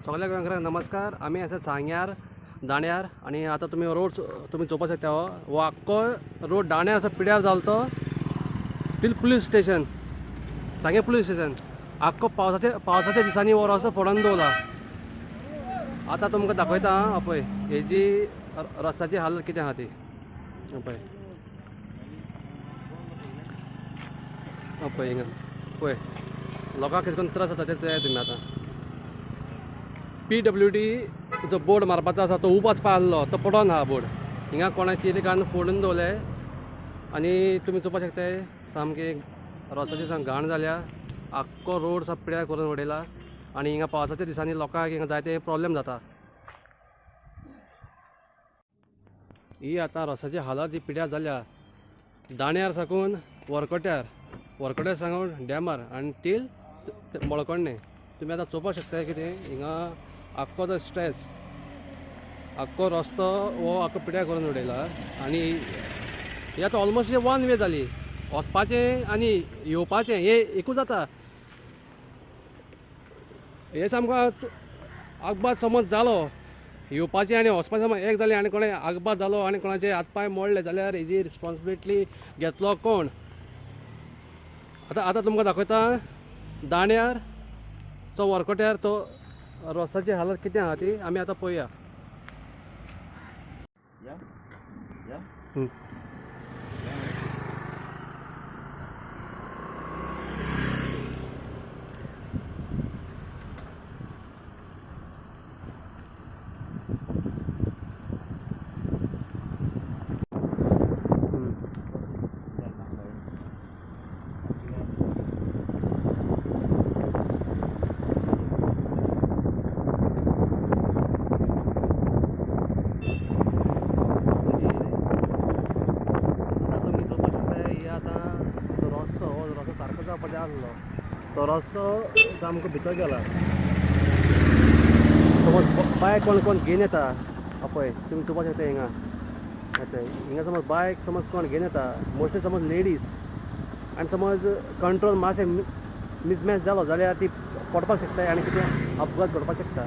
सगळ्या गोंयकारांक नमस्कार. आमी आसा सांग्यार दाण्यार आणि आता तुम्ही रोड तुम्ही चोवपाक शकता हो आख्खो रोड दाण्यार असो पिड्यार जालो तो टील पुलीस स्टेशन सांगे पुलीस स्टेशन आख्खो पावसाच्या दिसांनी हो रस्तो फोडून दवरला. आता तुमकां दाखयता पळय हेजी रस्त्याची हालत कितें आहा ती पळय पळय हिंगा पळय लोकांक कितें करून त्रास जाता ते चोया तुमी आतां. PWD जो बोर्ड मारपाचो आसा तो उपास पाळलो तो पडोन आहा बोर्ड हिंगा कोणाची कान फोडून दवरले आनी तुमी चोवपाक शकताय सामकी रस्त्याची सामकी घाण जाल्या. आख्खो रोड सामको पिड्यार करून उडयला आनी हिंगा पावसाच्या दिसांनी लोकांक हिंगा जायते प्रॉब्लेम जाता. ही आतां रस्त्याची हालत जी पिड्यार जाल्या दाण्यार साकून वरकट्यार साकून डॅमार आनी टील मळकोडणे तुमी आतां चोवपाक शकता कितें हिंगा आख्खो जो स्ट्रेस आख्खो रस्तो हो आख्खो पिड्यार करून उडयला. आनी ही आतां ऑलमोस्ट वन वे जाली. वचपाचें आनी येवपाचें हे एकूच जाता. हे सामको अपघात समज जालो येवपाचें आनी वचपाचें समज एक जालें आनी कोणें अपघात जालो आनी कोणाचे हात पांय मोडले जाल्यार हेजी रिस्पॉन्सिबिलिटी घेतलो कोण. आतां तुमकां दाखयता दाण्यार चो वरकट्यार तो रस्त्याची हालत कितें आहा ती आमी आतां पळोवया. रस्तो सारको जावपाचो आसलो तो रस्तो सामको भितर गेला. समज बायक कोण घेवन येता पळय तुमी चोवपाक शकता हिंगा समज बायक समज कोण घेवन येता मोस्टली समज लेडीज आनी समज कंट्रोल मातशें मिसमॅच जालो जाल्यार ती पडपाक शकता आनी कितें अपघात घडपाक शकता.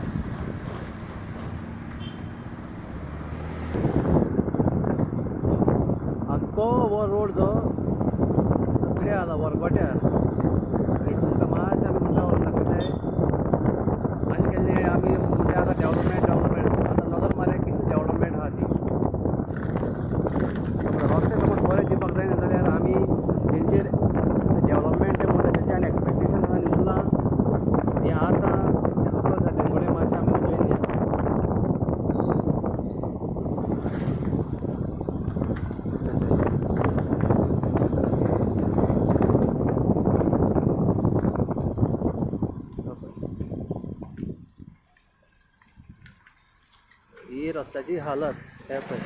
आख्खो हो रोड जो पिड्यार जाला वरकट्यार आनी तुमकां मातशें आमी मुद्दा व्हरून दाखयताय आनी केल्लें आमी म्हणटा आतां डेवलपमेंट आतां नदर मार्याक कितली डेवलपमेंट आहा ती रस्ते समज बरें दिवपाक जायना जाल्यार आमी तेंचेर डेवलपमेंट तें म्हणटा तेंचे आनी एक्सपेक्टेशन आसा आनी उरलां हें आतां ते लोकल आसा तेंचे कडेन मातशें आमी उलयन या. ही रस्त्याची हालत हे पळय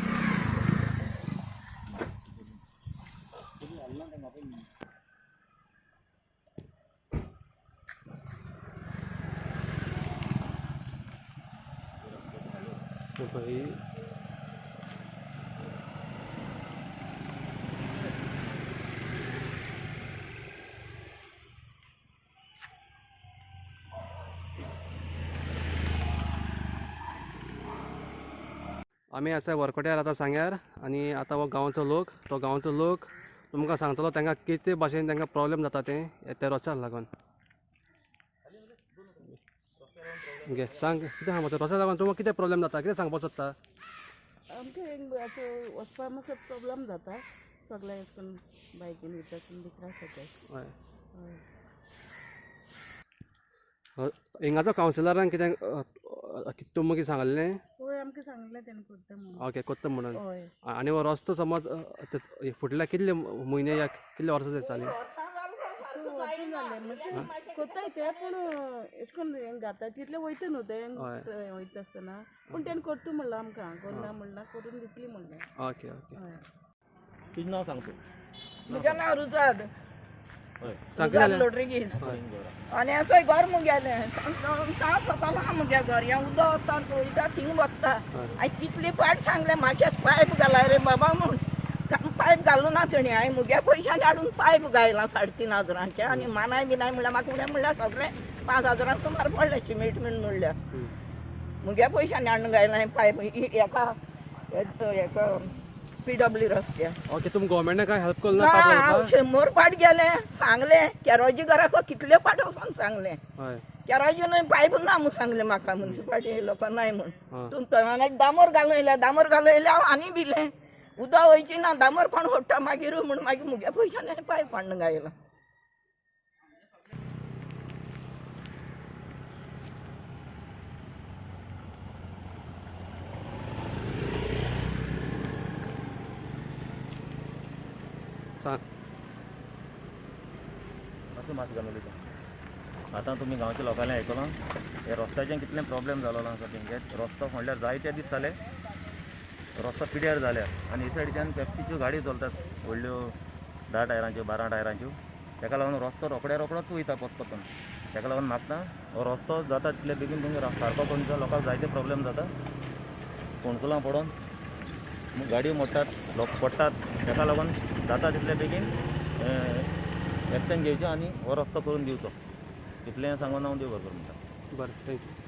आमी आसा वरकट्यार आतां सांग्यार आनी आतां हो गांवचो लोक तुमकां सांगतलो तांकां कितें भाशेन तांकां प्रॉब्लेम जाता तें त्या रस्त्याक लागून. घे सांग कितें आहा मातसो रस्त्याक लागून तुमकां कितें प्रॉब्लेम जाता कितें सांगपाक सोदता. आमकां वचपाक मातसो प्रॉब्लेम जाता सगळ्या अशें करून बायकीन वयतासून बी त्रास जाता. हय हिंगाचो कावन्सिलरान कितें तुमकां सांगलें हय आमकां सांगलें तेणें करता म्हणून. ओके कोत्ता म्हणून. हय आनी हो रस्तो समज फुडल्या कितले म्हयने या कितले वर्सां जाली वर्सां जालें मातशें कोत्ताय ते पूण अशें करून हें घाता तितलें वयता न्हू तें वयता आसतना पूण तेणें करता म्हणलां आमकां करना म्हणलां करून दितली म्हणलें. ओके ओके हय तुझें नांव सांग तूं. म्हजें नांव रुजाद सांग कितें जालें. लोड्रिगीज आनी असोय घर मुगेलें साफ सकल आहा मुगे घर हें उदक वता वयता थिंग वचता. हांवें कितली पाट सांगलें म्हाका पायप घाला रे बाबा म्हूण पायप घालूं ना तेणी हांवें मुगे पयशांनी हाडून पायप घायला 3,500 आनी मानाय बिनाय म्हणल्यार म्हाका फुडें म्हणल्यार सगळें 5,000 सुमार पडले सिमेंट बीन म्हणल्यार हं. मुगे पयशांनी हाडून गायला पायप एका PW रस्त्या ओके तुम गव्हर्मेंटने काय हेल्प केलं ना हांव पावसा 100 पाट गेले सांगले केरोजी घराक कितले पाट वचोन सांगले हय केरोजी पायप ना म्हणून सांगले म्हाका म्युन्सिपाल्टी लोक नाही हां. म्हणून तुम्ही दामोर घालून हांव आनी बिले उदक वयची ना दामोर कोण होडटा मागीर म्हणून मागीर मुगे पयशांनी पायप हाडून गायला सांग असं मात घालवली आतां तुमी गांवच्या लोकांनी आयकलां हे रस्त्याचें कितलें प्रॉब्लेम जालो आसा तेंगे रस्तो म्हणल्यार जायते दीस जाले रस्तो पिड्यार जाल्या आनी हे सायडीच्यान पेप्सीच्यो गाडी चलतात व्हडल्यो 10 टायरांच्यो 12 टायरांच्यो ताका लागून रस्तो रोखडोच वयता पतपतून ताका लागून मागता हो रस्तो जाता तितले बेगीन तुमी सारको करून लोकांक जायते प्रॉब्लेम जाता पणसुलां पडोन गाडयो मोडटात लोक पडटात ताका लागून जाता तितले बेगीन एक्शन घेवचें आनी हो रस्तो करून दिवचो इतलें सांगून हांव देव बरें करूं म्हणटा बरें थँक्यू